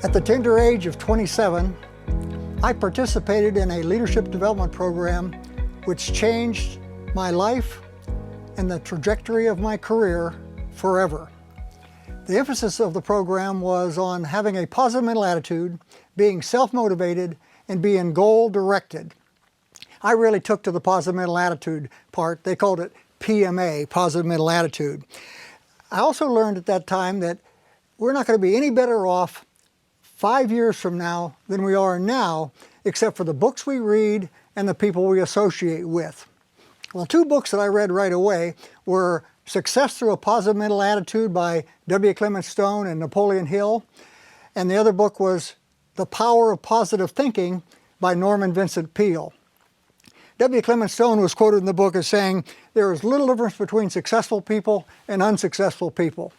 At the tender age of 27, I participated in a leadership development program which changed my life and the trajectory of my career forever. The emphasis of the program was on having a positive mental attitude, being self-motivated, and being goal-directed. I really took to the positive mental attitude part. They called it PMA, positive mental attitude. I also learned at that time that we're not going to be any better off 5 years from now than we are now, except for the books we read and the people we associate with. Well, two books that I read right away were Success Through a Positive Mental Attitude by Clement Stone and Napoleon Hill, and the other book was The Power of Positive Thinking by Norman Vincent Peale. Clement Stone was quoted in the book as saying, "There is little difference between successful people and unsuccessful people.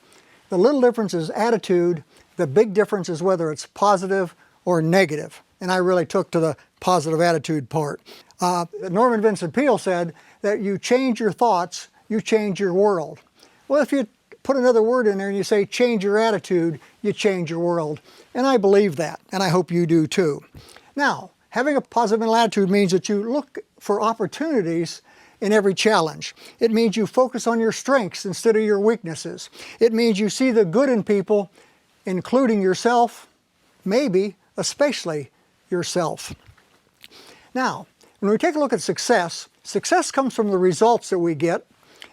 The little difference is attitude. The big difference is whether it's positive or negative." And I really took to the positive attitude part. Norman Vincent Peale said that you change your thoughts, you change your world. Well, if you put another word in there and you say change your attitude, you change your world. And I believe that, and I hope you do too. Now, having a positive mental attitude means that you look for opportunities in every challenge. It means you focus on your strengths instead of your weaknesses. It means you see the good in people, including yourself, maybe especially yourself. Now, when we take a look at success, success comes from the results that we get,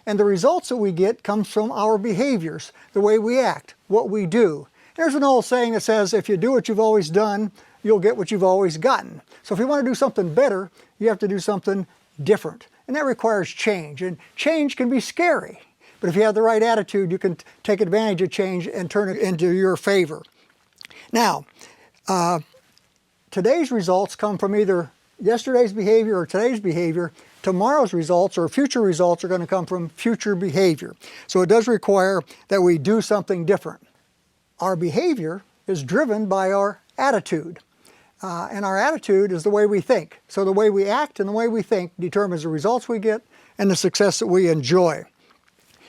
and the results that we get comes from our behaviors, the way we act, what we do. There's an old saying that says, if you do what you've always done, you'll get what you've always gotten. So if you want to do something better, you have to do something different. And that requires change, and change can be scary. But if you have the right attitude, you can take advantage of change and turn it into your favor. Now, today's results come from either yesterday's behavior or today's behavior. Tomorrow's results or future results are going to come from future behavior. So it does require that we do something different. Our behavior is driven by our attitude. And our attitude is the way we think. So the way we act and the way we think determines the results we get and the success that we enjoy.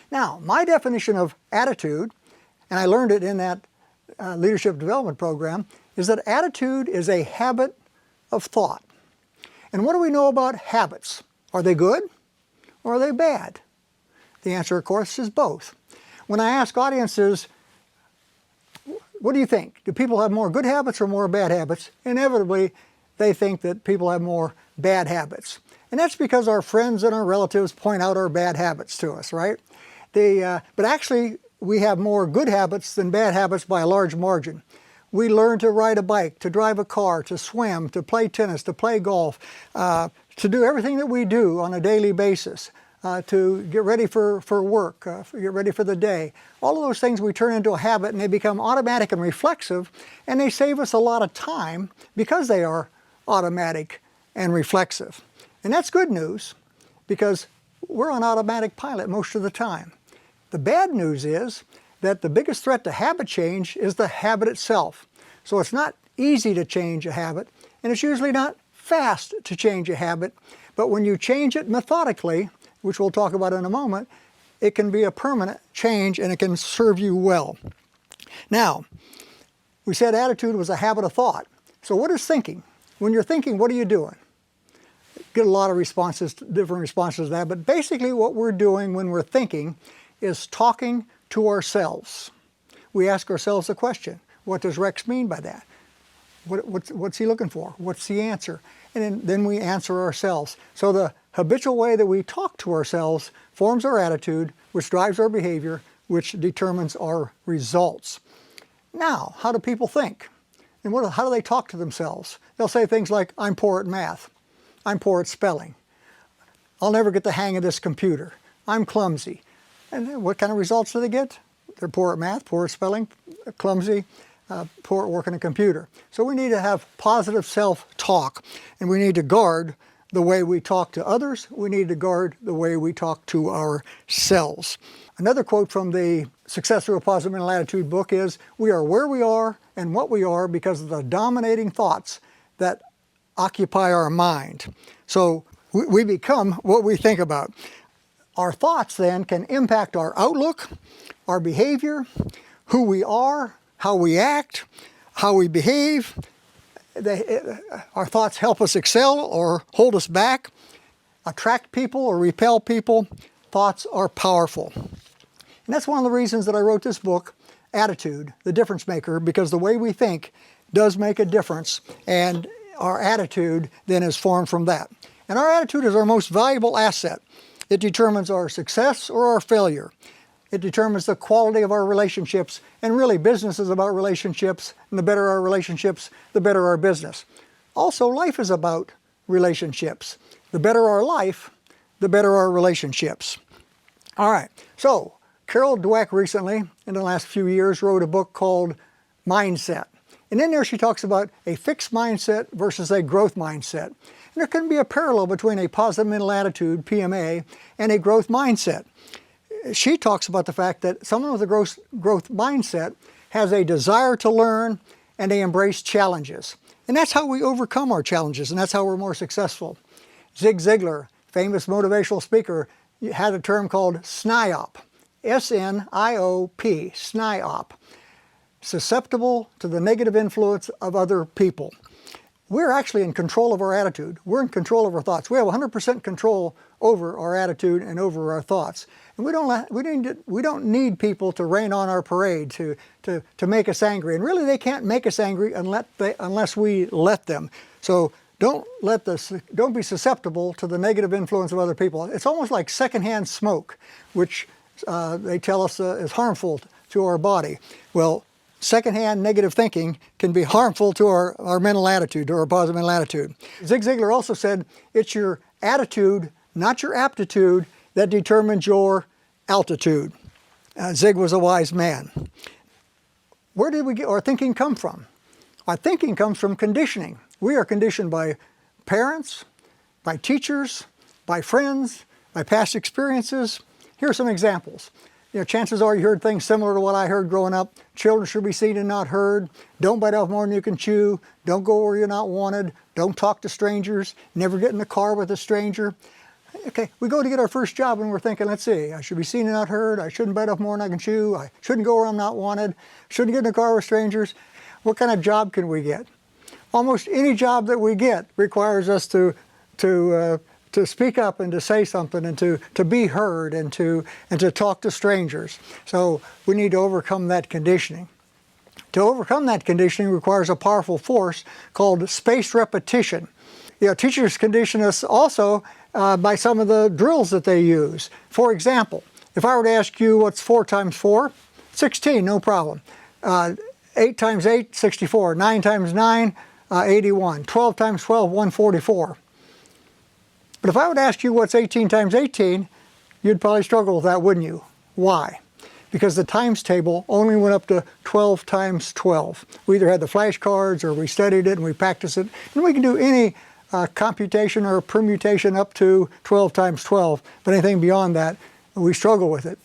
Now, my definition of attitude, and I learned it in that leadership development program, is that attitude is a habit of thought. And what do we know about habits? Are they good or are they bad? The answer, of course, is both. When I ask audiences, what do you think? Do people have more good habits or more bad habits? Inevitably, they think that people have more bad habits. And that's because our friends and our relatives point out our bad habits to us, right? But actually, we have more good habits than bad habits by a large margin. We learn to ride a bike, to drive a car, to swim, to play tennis, to play golf, to do everything that we do on a daily basis, to get ready for work, get ready for the day. All of those things we turn into a habit, and they become automatic and reflexive, and they save us a lot of time because they are automatic and reflexive. And that's good news because we're on automatic pilot most of the time. The bad news is that the biggest threat to habit change is the habit itself. So it's not easy to change a habit, and it's usually not fast to change a habit, but when you change it methodically, which we'll talk about in a moment, it can be a permanent change and it can serve you well. Now, we said attitude was a habit of thought. So what is thinking? When you're thinking, what are you doing? Get a lot of responses, different responses to that, but basically what we're doing when we're thinking is talking to ourselves. We ask ourselves a question. What does Rex mean by that? What's he looking for? What's the answer? And then we answer ourselves. So the habitual way that we talk to ourselves forms our attitude, which drives our behavior, which determines our results. Now, how do people think? And how do they talk to themselves? They'll say things like, I'm poor at math. I'm poor at spelling. I'll never get the hang of this computer. I'm clumsy. And what kind of results do they get? They're poor at math, poor at spelling, clumsy, poor at working a computer. So we need to have positive self-talk, and we need to guard the way we talk to others. We need to guard the way we talk to ourselves. Another quote from the Success Through a Positive Mental Attitude book is, we are where we are and what we are because of the dominating thoughts that occupy our mind. So we become what we think about. Our thoughts then can impact our outlook, our behavior, who we are, how we act, how we behave. Our thoughts help us excel or hold us back, attract people or repel people. Thoughts are powerful. And that's one of the reasons that I wrote this book, Attitude, the Difference Maker, because the way we think does make a difference, and our attitude then is formed from that. And our attitude is our most valuable asset. It determines our success or our failure. It determines the quality of our relationships, and really business is about relationships, and the better our relationships, the better our business. Also, life is about relationships. The better our life, the better our relationships. All right, so Carol Dweck recently, in the last few years, wrote a book called Mindset. And in there she talks about a fixed mindset versus a growth mindset. And there can be a parallel between a positive mental attitude, PMA, and a growth mindset. She talks about the fact that someone with a growth mindset has a desire to learn and they embrace challenges. And that's how we overcome our challenges, and that's how we're more successful. Zig Ziglar, famous motivational speaker, had a term called SNIOP. S-N-I-O-P, SNIOP. Susceptible to the negative influence of other people. We're actually in control of our attitude. We're in control of our thoughts. We have 100% control over our attitude and over our thoughts. And we don't need people to rain on our parade to make us angry. And really, they can't make us angry unless we let them. So don't be susceptible to the negative influence of other people. It's almost like secondhand smoke, which they tell us is harmful to our body. Well, secondhand negative thinking can be harmful to our mental attitude, to our positive mental attitude. Zig Ziglar also said, it's your attitude, not your aptitude, that determines your altitude. Zig was a wise man. Where did we get our thinking come from? Our thinking comes from conditioning. We are conditioned by parents, by teachers, by friends, by past experiences. Here are some examples. Chances are you heard things similar to what I heard growing up. Children should be seen and not heard. Don't bite off more than you can chew. Don't go where you're not wanted. Don't talk to strangers. Never get in the car with a stranger. Okay, we go to get our first job and we're thinking, let's see, I should be seen and not heard. I shouldn't bite off more than I can chew. I shouldn't go where I'm not wanted. Shouldn't get in the car with strangers. What kind of job can we get? Almost any job that we get requires us to speak up and to say something and to be heard and to talk to strangers. So we need to overcome that conditioning. To overcome that conditioning requires a powerful force called spaced repetition. Teachers condition us also by some of the drills that they use. For example, if I were to ask you what's 4 times 4, 16, no problem. 8 times 8, 64. 9 times 9, 81. 12 times 12, 144. But if I would ask you what's 18 times 18, you'd probably struggle with that, wouldn't you? Why? Because the times table only went up to 12 times 12. We either had the flashcards or we studied it and we practiced it. And we can do any computation or permutation up to 12 times 12, but anything beyond that, we struggle with it.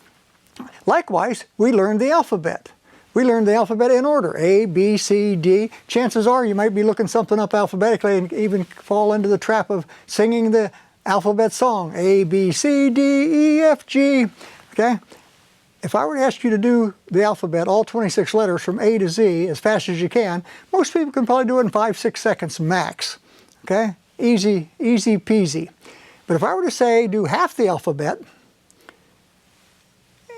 Likewise, we learned the alphabet. We learned the alphabet in order, A, B, C, D. Chances are you might be looking something up alphabetically and even fall into the trap of singing the alphabet song, A, B, C, D, E, F, G, okay? If I were to ask you to do the alphabet, all 26 letters from A to Z as fast as you can, most people can probably do it in 5-6 seconds max, okay? Easy peasy. But if I were to say do half the alphabet,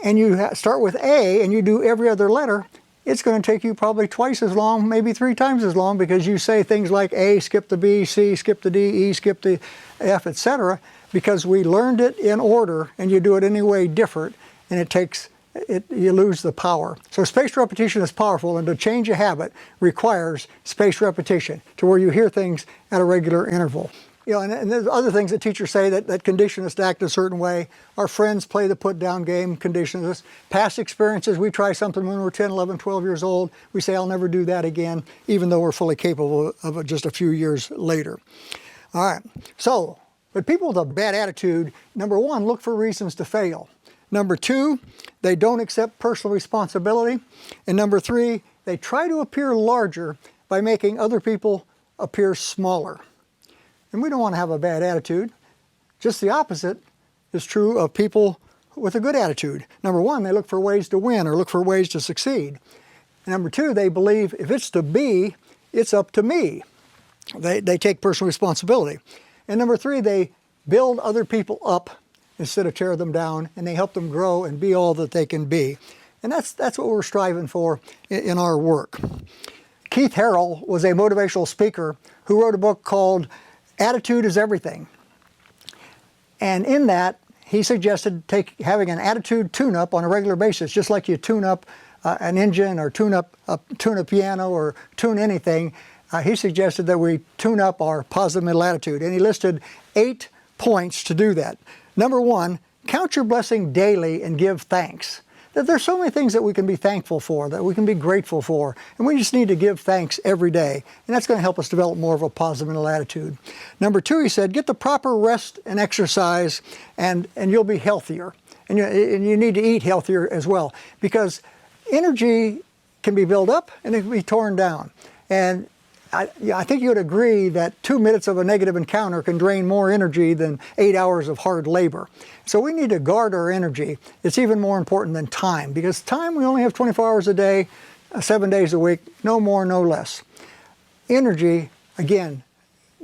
and you start with A and you do every other letter, it's going to take you probably twice as long, maybe 3 times as long, because you say things like A, skip the B, C, skip the D, E, skip the F, etc., because we learned it in order and you do it any way different, and you lose the power. So spaced repetition is powerful, and to change a habit requires spaced repetition to where you hear things at a regular interval. And there's other things that teachers say that condition us to act a certain way. Our friends play the put-down game, conditions us. Past experiences, we try something when we're 10, 11, 12 years old. We say, I'll never do that again, even though we're fully capable of it just a few years later. All right, but people with a bad attitude, number 1, look for reasons to fail. Number 2, they don't accept personal responsibility. And number 3, they try to appear larger by making other people appear smaller. And we don't want to have a bad attitude. Just the opposite is true of people with a good attitude. Number 1, they look for ways to win or look for ways to succeed. And number two, they believe if it's to be, it's up to me. They take personal responsibility. And number three, they build other people up instead of tear them down, and they help them grow and be all that they can be. And that's what we're striving for in our work. Keith Harrell was a motivational speaker who wrote a book called Attitude is Everything. And in that, he suggested having an attitude tune-up on a regular basis, just like you tune up an engine or tune a piano or tune anything. He suggested that we tune up our positive mental attitude, and he listed 8 points to do that. Number 1, count your blessing daily and give thanks. That there's so many things that we can be thankful for, that we can be grateful for, and we just need to give thanks every day, and that's going to help us develop more of a positive mental attitude. Number 2, he said, get the proper rest and exercise, and you'll be healthier. And you need to eat healthier as well, because energy can be built up and it can be torn down. And I think you would agree that 2 minutes of a negative encounter can drain more energy than 8 hours of hard labor. So we need to guard our energy. It's even more important than time, because time, we only have 24 hours a day, 7 days a week, no more, no less. Energy, again,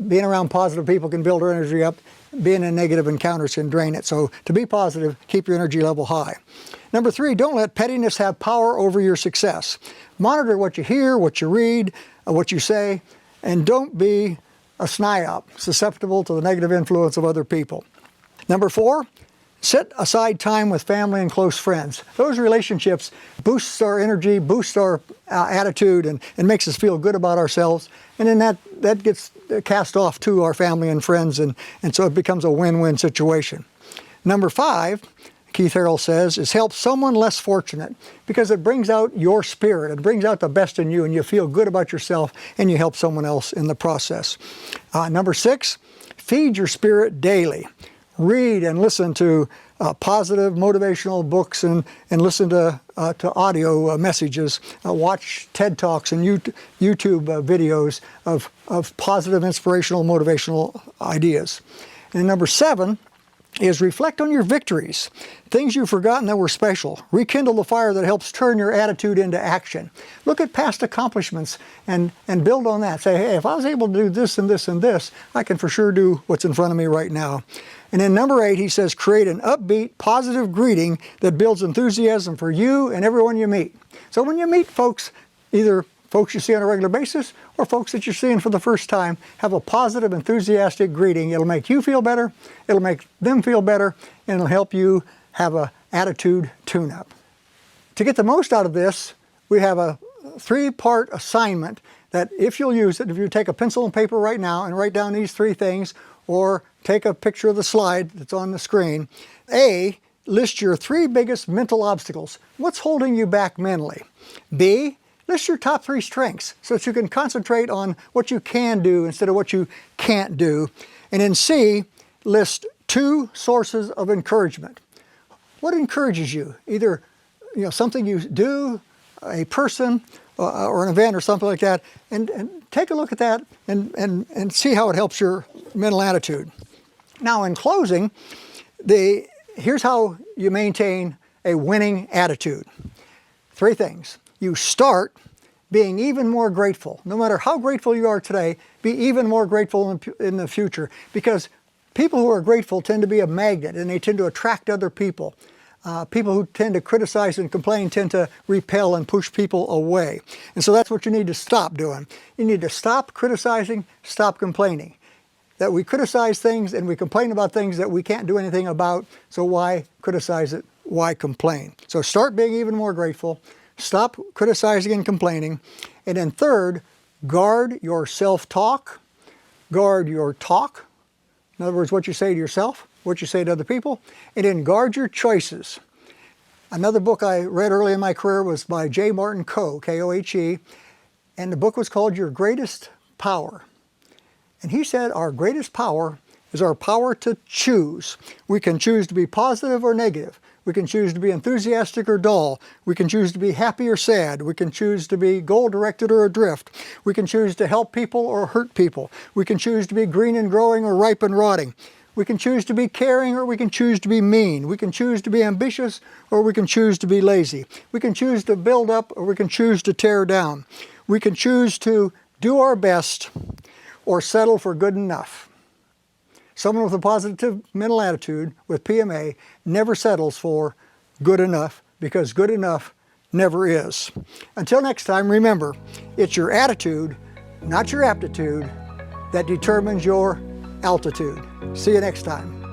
being around positive people can build our energy up. Being in negative encounters can drain it. So to be positive, keep your energy level high. Number 3, don't let pettiness have power over your success. Monitor what you hear, what you read, what you say, and don't be a sniop, susceptible to the negative influence of other people. Number 4, set aside time with family and close friends. Those relationships boosts our energy, boosts our attitude, and makes us feel good about ourselves. And then that gets cast off to our family and friends, and so it becomes a win-win situation. Number 5, Keith Harrell says, is help someone less fortunate, because it brings out your spirit. It brings out the best in you, and you feel good about yourself, and you help someone else in the process. Number 6, feed your spirit daily. Read and listen to positive motivational books, and listen to audio messages. Watch TED Talks and YouTube videos of positive, inspirational, motivational ideas. And number 7 is reflect on your victories, things you've forgotten that were special. Rekindle the fire that helps turn your attitude into action. Look at past accomplishments and build on that. Say, hey, if I was able to do this and this and this, I can for sure do what's in front of me right now. And then number 8, he says, create an upbeat, positive greeting that builds enthusiasm for you and everyone you meet. So when you meet folks, either folks you see on a regular basis or folks that you're seeing for the first time, have a positive, enthusiastic greeting. It'll make you feel better, it'll make them feel better, and it'll help you have an attitude tune-up. To get the most out of this, we have a 3-part assignment that if you'll use it, if you take a pencil and paper right now and write down these 3 things, or take a picture of the slide that's on the screen. A, list your 3 biggest mental obstacles. What's holding you back mentally? B, list your top 3 strengths so that you can concentrate on what you can do instead of what you can't do. And in C, list 2 sources of encouragement. What encourages you? Either something you do, a person, or an event or something like that, and take a look at that and see how it helps your mental attitude. Now in closing, here's how you maintain a winning attitude. 3 things. You start being even more grateful. No matter how grateful you are today, be even more grateful in the future, because people who are grateful tend to be a magnet, and they tend to attract other people. People who tend to criticize and complain tend to repel and push people away. And so that's what you need to stop doing. You need to stop criticizing, stop complaining. That we criticize things and we complain about things that we can't do anything about, so why criticize it? Why complain? So start being even more grateful, stop criticizing and complaining, and then 3rd, guard your self-talk, guard your talk. In other words, what you say to yourself, what you say to other people, and then guard your choices. Another book I read early in my career was by J. Martin Coe, K-O-H-E, and the book was called Your Greatest Power. And he said our greatest power is our power to choose. We can choose to be positive or negative. We can choose to be enthusiastic or dull. We can choose to be happy or sad. We can choose to be goal-directed or adrift. We can choose to help people or hurt people. We can choose to be green and growing or ripe and rotting. We can choose to be caring, or we can choose to be mean. We can choose to be ambitious, or we can choose to be lazy. We can choose to build up, or we can choose to tear down. We can choose to do our best or settle for good enough. Someone with a positive mental attitude with PMA never settles for good enough, because good enough never is. Until next time, remember, it's your attitude, not your aptitude, that determines your altitude. See you next time.